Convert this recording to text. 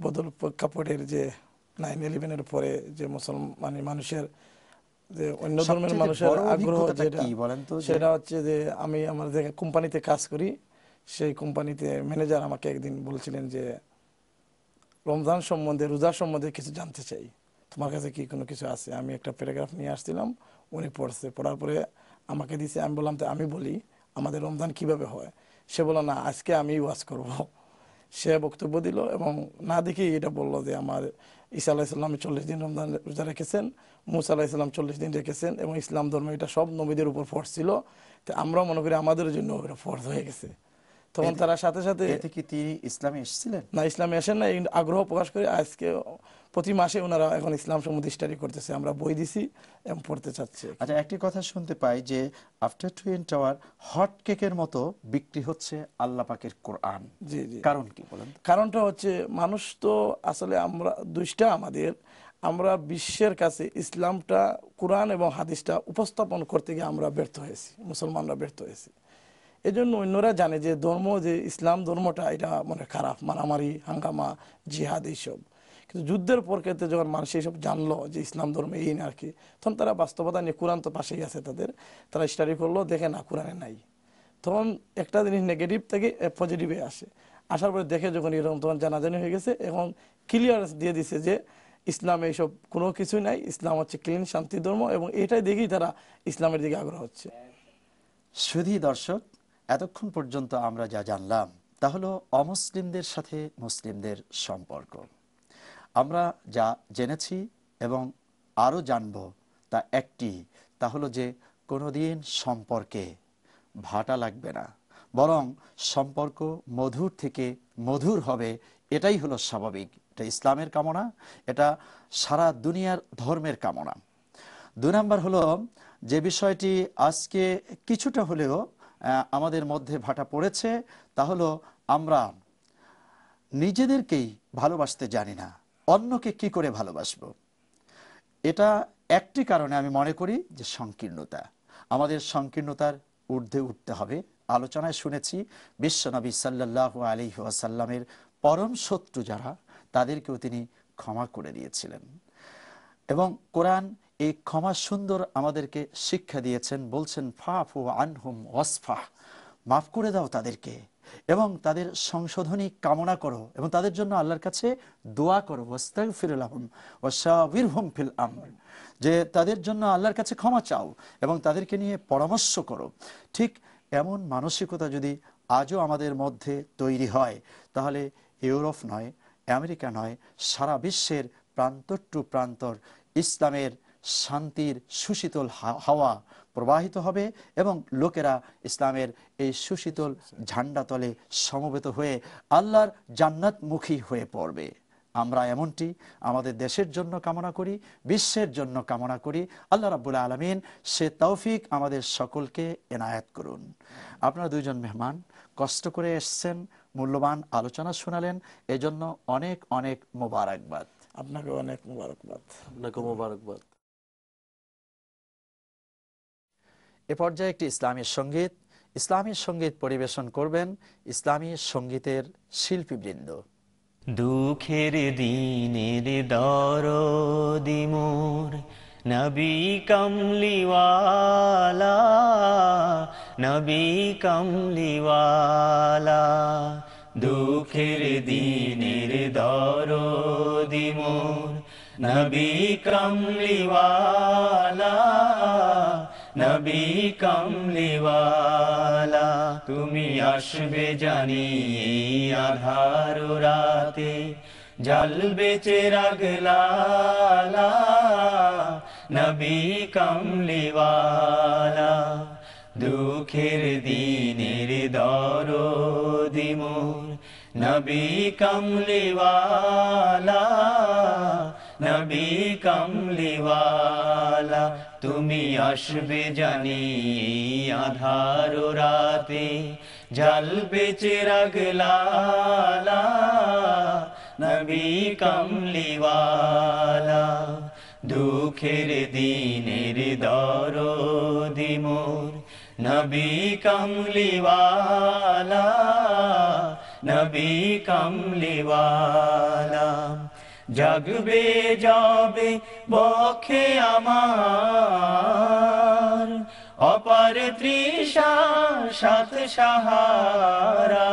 বদল প্রেক্ষাপটের যে 9/11-এর পরে যে মুসলমান মানুষের যে অন্য ধর্মের মানুষের আগ্রহ যেটা সেটা হচ্ছে যে আমি আমার যে কোম্পানিতে কাজ করি সেই কোম্পানিতে ম্যানেজার আমাকে একদিন বলছিলেন যে রমজান সম্বন্ধে রোজা সম্বন্ধে কিছু জানতে চাই, তোমার কাছে কি কোনো কিছু আছে? আমি একটা প্যারাগ্রাফ নিয়ে আসছিলাম, উনি পড়ছে, পড়ার পরে আমাকে দিছে। আমি বললাম তো আমি বলি আমাদের রমজান কিভাবে হয়। সে বলল না আজকে আমি ওয়াজ করব। সে বক্তব্য দিল এবং না দেখেই এটা বলল যে আমার ঈসা আলাইহিস সালাম 40 দিন রমজান রোজা রেখেছেন, মুসা আলাইহিস সালাম 40 দিন রেখেছেন এবং ইসলাম ধর্ম এটা সব নবীদের উপর ফরজ ছিল, তো আমরাও মনে করি আমাদের জন্য এটা ফরজ হয়ে গেছে। তখন তারা সাথে সাথে এতে কি তিনি ইসলামে এসেছিলেন? না, ইসলামে আসেন না, আগ্রহ প্রকাশ করে আজকে প্রতি মাসে ওনারা এখন ইসলাম সম্বন্ধে স্টাডি করতেছে, আমরা বই দিছি এবং পড়তে চাচ্ছে। আচ্ছা, একটি কথা শুনতে পাই যে আফটার টুইন টাওয়ার হট কেকের মতো বিক্রি হচ্ছে আল্লাহ পাকের কোরআন। জি জি, কারণ কি বলেন? কারণটা হচ্ছে মানুষ তো আসলে আমরা দুইটা আমাদের, আমরা বিশ্বের কাছে ইসলামটা কোরআন এবং হাদিসটা উপস্থাপন করতে গিয়ে আমরা ব্যর্থ হয়েছি, মুসলমানরা ব্যর্থ হয়েছি। এই জন্য অন্যরা জানে যে ধর্ম, যে ইসলাম ধর্মটা এটা মানে খারাপ, মারামারি, হাঙ্গামা, জিহাদ এইসব। কিন্তু যুদ্ধের পর ক্ষেত্রে যখন মানুষ এইসব জানলো যে ইসলাম ধর্ম এই না আর কি, তখন তারা বাস্তবতা নিয়ে, কোরআন তো পাশেই আছে তাদের, তারা স্টাডি করলো, দেখে না কোরআনে নাই। তখন একটা জিনিস নেগেটিভ থেকে পজিটিভে আসে, আসার পরে দেখে যখন এরকম তখন জানাজানি হয়ে গেছে, এখন ক্লিয়ারেন্স দিয়ে দিছে যে ইসলামে এইসব কোনো কিছুই নাই, ইসলাম হচ্ছে ক্লিন শান্তি ধর্ম, এবং এটাই দেখেই তারা ইসলামের দিকে আগ্রহ হচ্ছে। শুধু দর্শক, এতক্ষণ পর্যন্ত আমরা যা জানলাম তা হলো অমুসলিমদের সাথে মুসলিমদের সম্পর্ক। আমরা যা জেনেছি এবং আরও জানব তা একটি, তা হলো যে কোনোদিন সম্পর্কে ভাটা লাগবে না, বরং সম্পর্ক মধুর থেকে মধুর হবে, এটাই হলো স্বাভাবিক। এটা ইসলামের কামনা, এটা সারা দুনিয়ার ধর্মের কামনা। 2 নম্বর হলো যে বিষয়টি আজকে কিছুটা হলেও আমাদের মধ্যে ভাটা পড়েছে, তা হলো আমরা নিজেদেরকেই ভালোবাসতে জানি না, অন্যকে কি করে ভালোবাসবো। এটা একটি কারণে আমি মনে করি যে সংকীর্ণতা। আমাদের সংকীর্ণতার ঊর্ধ্বে উঠতে হবে। আলোচনায় শুনেছি বিশ্বনবী সাল্লাল্লাহু আলাইহি ওয়াসাল্লামের পরম শত্রু যারা, তাদেরকেও তিনি ক্ষমা করে দিয়েছিলেন এবং কোরআন এই ক্ষমা সুন্দর আমাদেরকে শিক্ষা দিয়েছেন। বলছেন ফাফু আনহুম ওয়াসফাহ, মাফ করে দাও তাদেরকে এবং তাদের সংশোধনী কামনা করো এবং তাদের জন্য আল্লাহর কাছে দোয়া করো। ওয়াস্তাগফির লাহুম ওয়াশাবিরহুম ফিল আমর, যে তাদের জন্য আল্লাহর কাছে ক্ষমা চাও এবং তাদেরকে নিয়ে পরামর্শ করো। ঠিক এমন মানসিকতা যদি আজও আমাদের মধ্যে তৈরি হয়, তাহলে ইউরোপ নয়, আমেরিকা নয়, সারা বিশ্বের প্রান্তর টু প্রান্তর ইসলামের শান্তির সুশীতল হাওয়া প্রবাহিত হবে এবং লোকেরা ইসলামের এই সুশীতল ঝান্ডা তলে সমবেত হয়ে আল্লাহর জান্নাতমুখী হয়ে পড়বে। আমরা এমনটি আমাদের দেশের জন্য কামনা করি, বিশ্বের জন্য কামনা করি। আল্লাহ রাব্বুল আলামিন সে তৌফিক আমাদের সকলকে এনায়েত করুন। আপনারা দুইজন মেহমান কষ্ট করে এসছেন, মূল্যবান আলোচনা শোনালেন, এজন্য অনেক অনেক মোবারকবাদ। আপনাকে অনেক মোবারকবাদ। আপনাকে মোবারকবাদ। এ পর্যায়ে একটি ইসলামী সঙ্গীত পরিবেশন করবেন ইসলামী সঙ্গীতের শিল্পীবৃন্দ। দুঃখের দিনের দরদি মোর নবী কামলিওয়ালা, নবী কামলিওয়ালা। দুঃখের দিনের দরদি মোর নবী কামলিওয়ালা, নবী কামলিওয়ালা। তুমি আসবে জানি আধার রাতে, জ্বলবে চিরাগ লালা, নবী কামলিওয়ালা। দুঃখের দিনের দরদি মোর নবী কামলিওয়ালা, নবী কামলিওয়ালা। তুমি আসবে জানি আধার রাতে, জ্বলবে চিরাগ লালা, নবী কামলিওয়ালা। দুঃখের দিনের দরদি মোর নবী কামলিওয়ালা, নবী কামলিওয়ালা। জাগবে যাবে বক্ষে আমার অপার তৃষা সাত সাহারা।